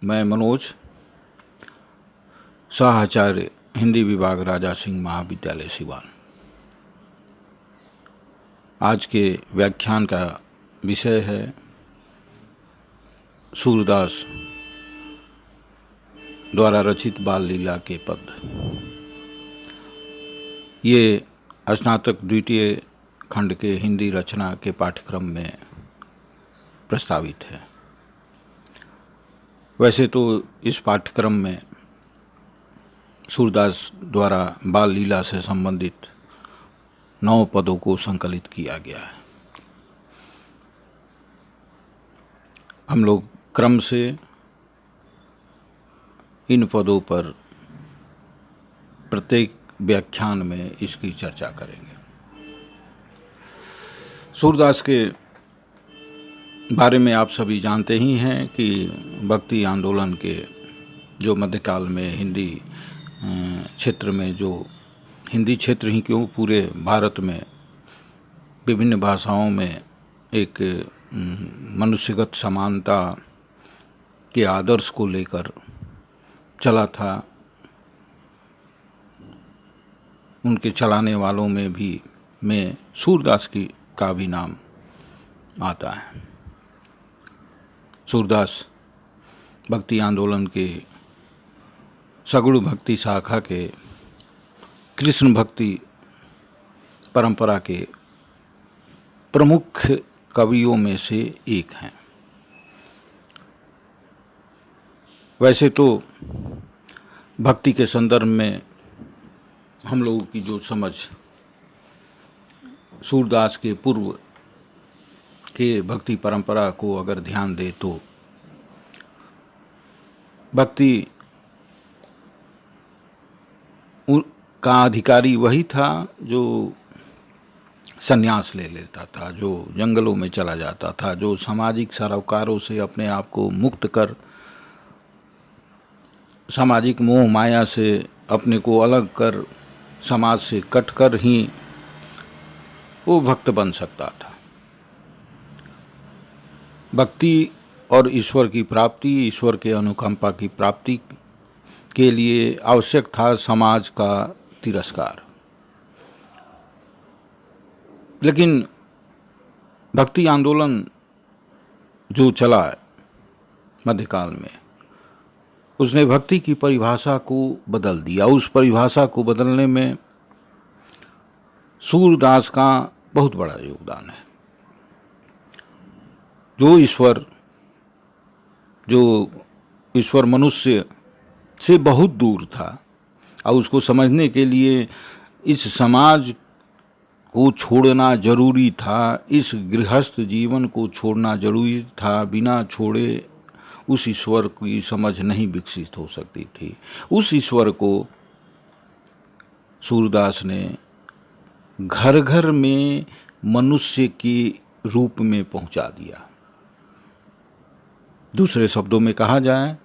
मैं मनोज, सहाचार्य, हिंदी विभाग, राजा सिंह महाविद्यालय सिवान। आज के व्याख्यान का विषय है सूरदास द्वारा रचित बाल लीला के पद। ये स्नातक द्वितीय खंड के हिंदी रचना के पाठ्यक्रम में प्रस्तावित है। वैसे तो इस पाठ्यक्रम में सूरदास द्वारा बाल लीला से संबंधित 9 पदों को संकलित किया गया है। हम लोग क्रम से इन पदों पर प्रत्येक व्याख्यान में इसकी चर्चा करेंगे। सूरदास के बारे में आप सभी जानते ही हैं कि भक्ति आंदोलन के जो मध्यकाल में हिंदी क्षेत्र में, जो हिंदी क्षेत्र ही क्यों पूरे भारत में विभिन्न भाषाओं में एक मनुष्यगत समानता के आदर्श को लेकर चला था, उनके चलाने वालों में भी सूरदास का भी नाम आता है। सूरदास भक्ति आंदोलन के सगुण भक्ति शाखा के कृष्ण भक्ति परंपरा के प्रमुख कवियों में से एक हैं। वैसे तो भक्ति के संदर्भ में हम लोगों की जो समझ सूरदास के पूर्व के भक्ति परंपरा को अगर ध्यान दे तो भक्ति का अधिकारी वही था जो संन्यास ले लेता था, जो जंगलों में चला जाता था, जो सामाजिक सरोकारों से अपने आप को मुक्त कर, सामाजिक मोह माया से अपने को अलग कर, समाज से कटकर ही वो भक्त बन सकता था। भक्ति और ईश्वर की प्राप्ति, ईश्वर के अनुकंपा की प्राप्ति के लिए आवश्यक था समाज का तिरस्कार। लेकिन भक्ति आंदोलन जो चला मध्यकाल में, उसने भक्ति की परिभाषा को बदल दिया। उस परिभाषा को बदलने में सूरदास का बहुत बड़ा योगदान है। जो ईश्वर मनुष्य से बहुत दूर था और उसको समझने के लिए इस समाज को छोड़ना जरूरी था, इस गृहस्थ जीवन को छोड़ना जरूरी था। बिना छोड़े उस ईश्वर की समझ नहीं विकसित हो सकती थी। उस ईश्वर को सूरदास ने घर घर में मनुष्य के रूप में पहुंचा दिया। दूसरे शब्दों में कहा जाए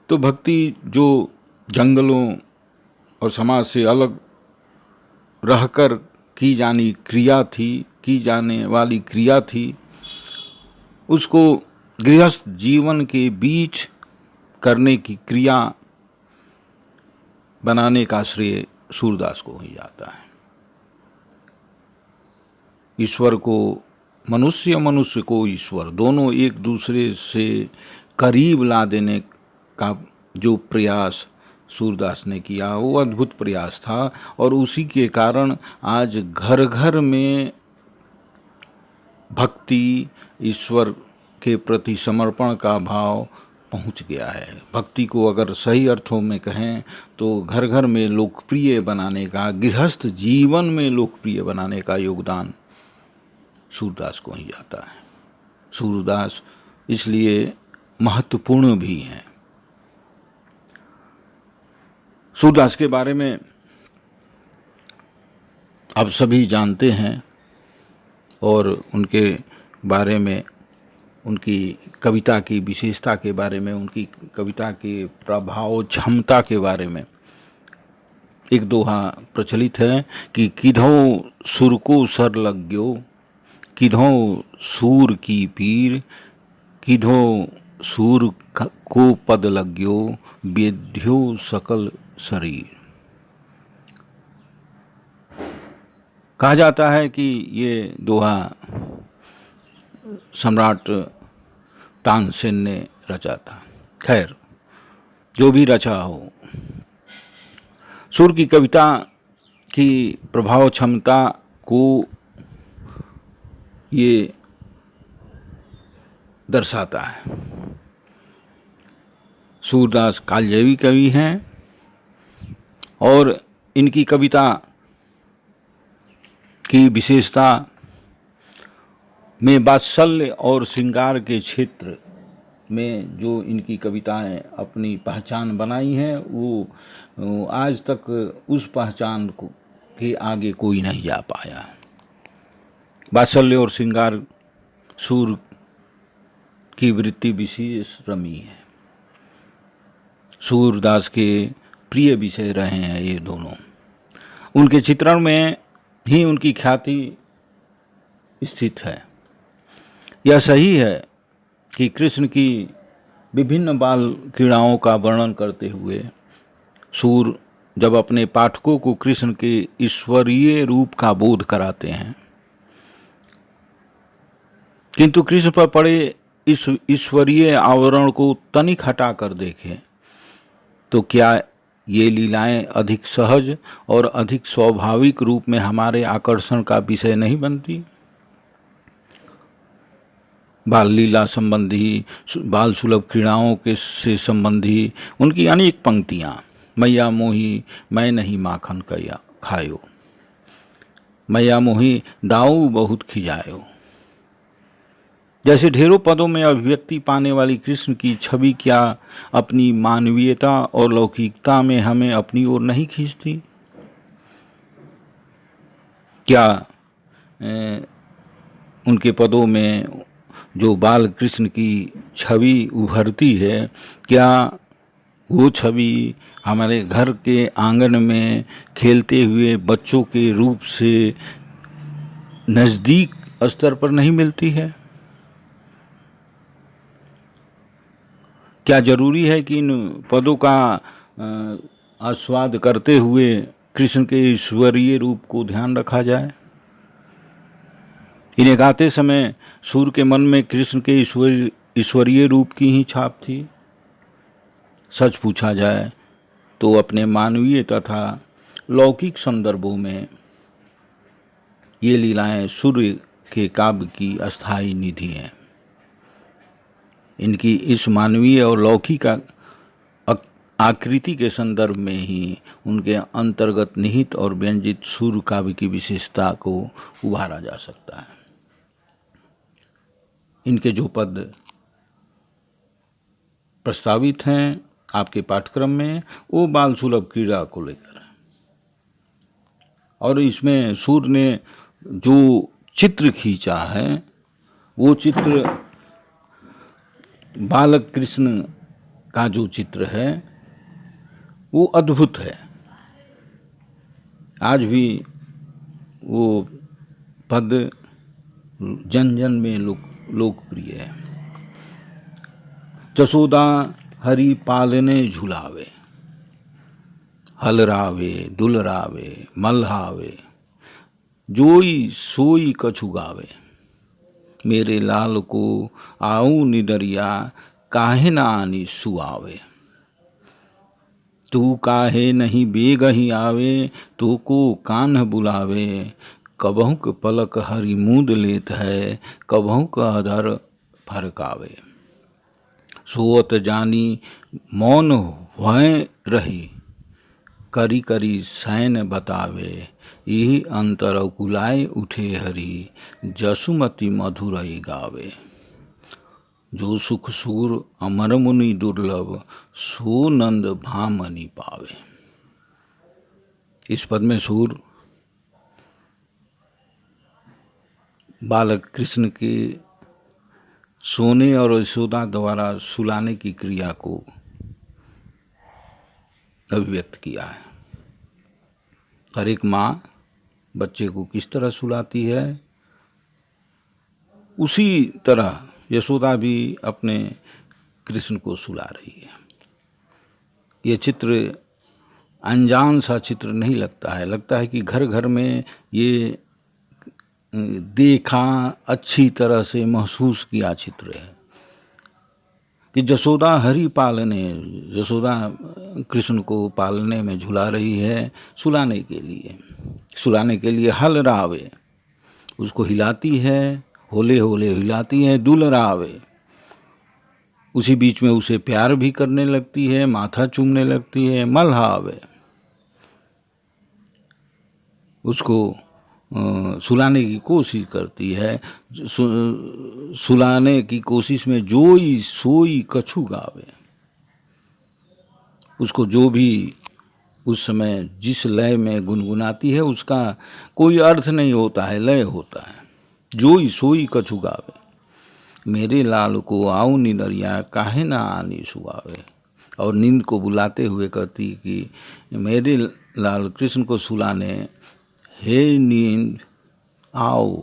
तो भक्ति जो जंगलों और समाज से अलग रहकर की जाने वाली क्रिया थी, उसको गृहस्थ जीवन के बीच करने की क्रिया बनाने का श्रेय सूरदास को ही जाता है। ईश्वर को मनुष्य, मनुष्य को ईश्वर, दोनों एक दूसरे से करीब ला देने का जो प्रयास सूरदास ने किया, वो अद्भुत प्रयास था। और उसी के कारण आज घर घर में भक्ति, ईश्वर के प्रति समर्पण का भाव पहुंच गया है। भक्ति को अगर सही अर्थों में कहें तो घर घर में लोकप्रिय बनाने का, गृहस्थ जीवन में लोकप्रिय बनाने का योगदान सूरदास को ही जाता है। सूरदास इसलिए महत्वपूर्ण भी हैं। सूरदास के बारे में आप सभी जानते हैं और उनके बारे में, उनकी कविता की विशेषता के बारे में, उनकी कविता के प्रभाव क्षमता के बारे में एक दोहा प्रचलित है कि किधों सुर को सर लग गयो, किधों सूर की पीर, किधों सूर को पद लग्यो वेद्यो सकल शरीर। कहा जाता है कि ये दोहा सम्राट तानसेन ने रचा था। खैर, जो भी रचा हो, सूर की कविता की प्रभाव क्षमता को ये दर्शाता है। सूरदास कालजयी कवि हैं और इनकी कविता की विशेषता में वात्सल्य और श्रृंगार के क्षेत्र में जो इनकी कविताएं अपनी पहचान बनाई हैं, वो आज तक उस पहचान को के आगे कोई नहीं जा पाया। वात्सल्य और श्रृंगार सूर की वृत्ति विशेष रमी है। सूरदास के प्रिय विषय रहे हैं ये दोनों। उनके चित्रण में ही उनकी ख्याति स्थित है। यह सही है कि कृष्ण की विभिन्न बाल क्रीड़ाओं का वर्णन करते हुए सूर जब अपने पाठकों को कृष्ण के ईश्वरीय रूप का बोध कराते हैं, किंतु कृष्ण पर पड़े इस ईश्वरीय आवरण को तनिक हटा कर देखें तो क्या ये लीलाएं अधिक सहज और अधिक स्वाभाविक रूप में हमारे आकर्षण का विषय नहीं बनती? बाल लीला संबंधी, बाल सुलभ क्रीड़ाओं के से संबंधी उनकी अनेक पंक्तियाँ, मैया मोही मैं नहीं माखन कया खायो, मैया मोही दाऊ बहुत खिजायो, जैसे ढेरों पदों में अभिव्यक्ति पाने वाली कृष्ण की छवि क्या अपनी मानवीयता और लौकिकता में हमें अपनी ओर नहीं खींचती? क्या उनके पदों में जो बाल कृष्ण की छवि उभरती है, क्या वो छवि हमारे घर के आंगन में खेलते हुए बच्चों के रूप से नज़दीक स्तर पर नहीं मिलती है? क्या जरूरी है कि इन पदों का आस्वाद करते हुए कृष्ण के ईश्वरीय रूप को ध्यान रखा जाए? इन्हें गाते समय सूर के मन में कृष्ण के ईश्वरीय रूप की ही छाप थी। सच पूछा जाए तो अपने मानवीय तथा लौकिक संदर्भों में ये लीलाएं सूर्य के काव्य की अस्थायी निधि हैं। इनकी इस मानवीय और लौकिक आकृति के संदर्भ में ही उनके अंतर्गत निहित और व्यंजित सूर्य काव्य की विशेषता को उभारा जा सकता है। इनके जो पद प्रस्तावित हैं आपके पाठ्यक्रम में, वो बाल सुलभ क्रीड़ा को लेकर है। और इसमें सूर ने जो चित्र खींचा है, वो चित्र बालक कृष्ण का जो चित्र है वो अद्भुत है। आज भी वो पद जन जन में लोकप्रिय है। जसोदा हरि पालने झुलावे, हलरावे दुलरावे मल्हावे, जोई सोई कछु गावे, मेरे लाल को आऊं निदरिया काहे ना आनी सुआवे, तू काहे नहीं बेगही आवे, तो को कान्ह बुलावे, कबहू के पलक हरि मूद लेत है, कबहू का अधर फरकावे, सोअत जानी मौन भय रही, करी करी सैन बतावे, यही अंतर कुलाए उठे हरि, जसुमति मधुरई गावे, जो सुख सूर अमर मुनि दुर्लभ, सो नंद भामनी पावे। इस पद में सूर बालक कृष्ण के सोने और यशोदा द्वारा सुलाने की क्रिया को अभिव्यक्त किया है। हर एक माँ बच्चे को किस तरह सुलाती है, उसी तरह यशोदा भी अपने कृष्ण को सुला रही है। ये चित्र अनजान सा चित्र नहीं लगता है, लगता है कि घर घर में ये देखा, अच्छी तरह से महसूस किया चित्र है कि जसोदा हरि पालने, जसोदा कृष्ण को पालने में झुला रही है, सुलाने के लिए हल रावे, उसको हिलाती है, होले होले हिलाती है, दुल रावे, उसी बीच में उसे प्यार भी करने लगती है, माथा चूमने लगती है, मल्हावे, उसको सुलाने की कोशिश करती है। सुलाने की कोशिश में जोई सोई कछु गावे, उसको जो भी उस समय जिस लय में गुनगुनाती है उसका कोई अर्थ नहीं होता है, लय होता है। जोई सोई कछु गावे, मेरे लाल को आओ निदरिया काहे ना आनी सुआवे, और नींद को बुलाते हुए कहती कि मेरे लाल कृष्ण को सुलाने, हे नींद आओ,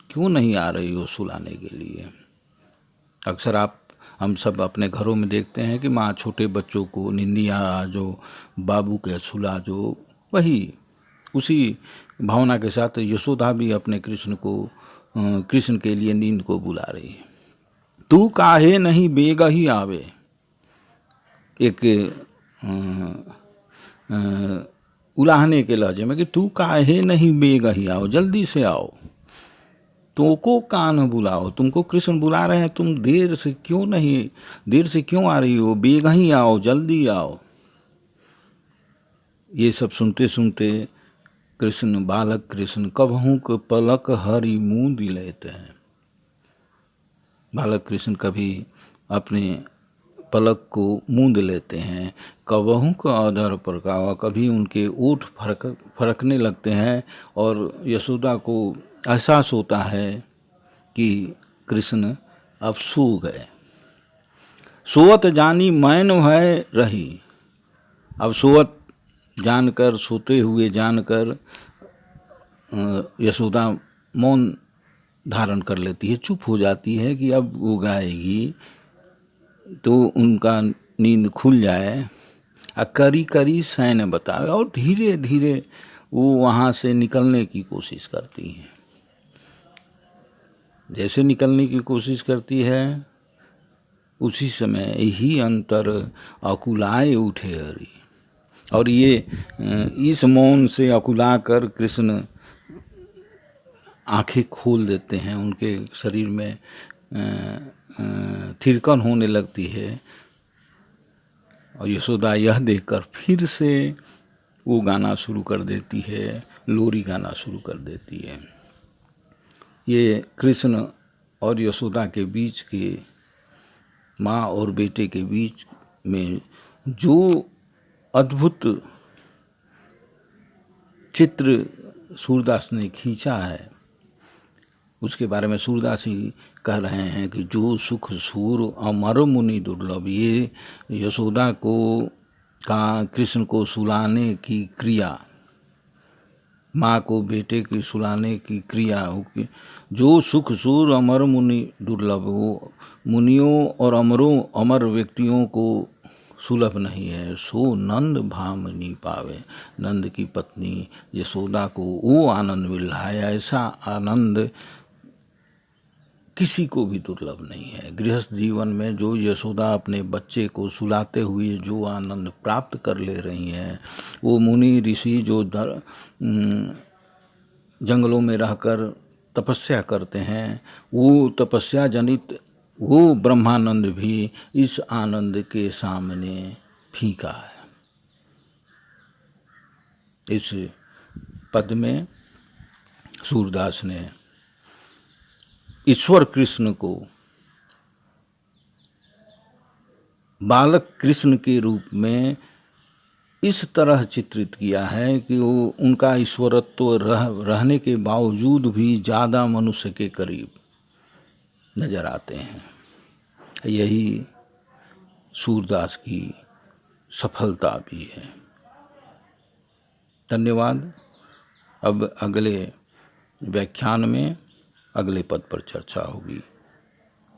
क्यों नहीं आ रही हो सुलाने के लिए। अक्सर हम सब अपने घरों में देखते हैं कि माँ छोटे बच्चों को निंदिया जो बाबू के सुला जो, वही उसी भावना के साथ यशोदा भी अपने कृष्ण के लिए नींद को बुला रही है। तू काहे नहीं बेगा ही आवे, एक उलाहने के लहजे में कि तू काहे नहीं बेगा ही आओ, जल्दी से आओ, तो को कान बुलाओ, तुमको कृष्ण बुला रहे हैं, तुम देर से क्यों आ रही हो, बेगा ही आओ, जल्दी आओ। ये सब सुनते सुनते बालक कृष्ण कबहू के पलक हरि मूंद लेते हैं। बालक कृष्ण कभी अपने पलक को मूंद लेते हैं, कबहू का आधार पर कभी उनके ओठ फरकने लगते हैं, और यशोदा को एहसास होता है कि कृष्ण अब सो गए। सोवत जानी मैन है रही, अब सोवत जानकर, सोते हुए जानकर यशोदा मौन धारण कर लेती है, चुप हो जाती है कि अब वो गाएगी तो उनका नींद खुल जाए। करी करी सैन बतावे, और धीरे धीरे वो वहाँ से निकलने की कोशिश करती हैं। जैसे निकलने की कोशिश करती है उसी समय ही अंतर अकुलाए उठे हरि, और ये इस मौन से अकुला कर कृष्ण आंखें खोल देते हैं, उनके शरीर में थिरकन होने लगती है, और यशोदा यह देखकर फिर से वो गाना शुरू कर देती है, लोरी गाना शुरू कर देती है। ये कृष्ण और यशोदा के बीच के, माँ और बेटे के बीच में जो अद्भुत चित्र सूरदास ने खींचा है, उसके बारे में सूरदास ही कह रहे हैं कि जो सुख सूर अमर मुनि दुर्लभ, ये यशोदा का कृष्ण को सुलाने की क्रिया, माँ को बेटे की सुलाने की क्रिया, जो सुख सूर अमर मुनि दुर्लभ, वो मुनियों और अमर व्यक्तियों को सुलभ नहीं है। सो नंद भामनी पावे, नंद की पत्नी यशोदा को वो आनंद मिल रहा है, ऐसा आनंद किसी को भी दुर्लभ नहीं है। गृहस्थ जीवन में जो यशोदा अपने बच्चे को सुलाते हुए जो आनंद प्राप्त कर ले रही हैं, वो मुनि ऋषि जो जंगलों में रहकर तपस्या करते हैं, वो तपस्या जनित वो ब्रह्मानंद भी इस आनंद के सामने फीका है। इस पद में सूरदास ने ईश्वर कृष्ण को बालक कृष्ण के रूप में इस तरह चित्रित किया है कि वो उनका ईश्वरत्व रहने के बावजूद भी ज़्यादा मनुष्य के करीब नजर आते हैं। यही सूरदास की सफलता भी है। धन्यवाद। अब अगले व्याख्यान में अगले पद पर चर्चा होगी।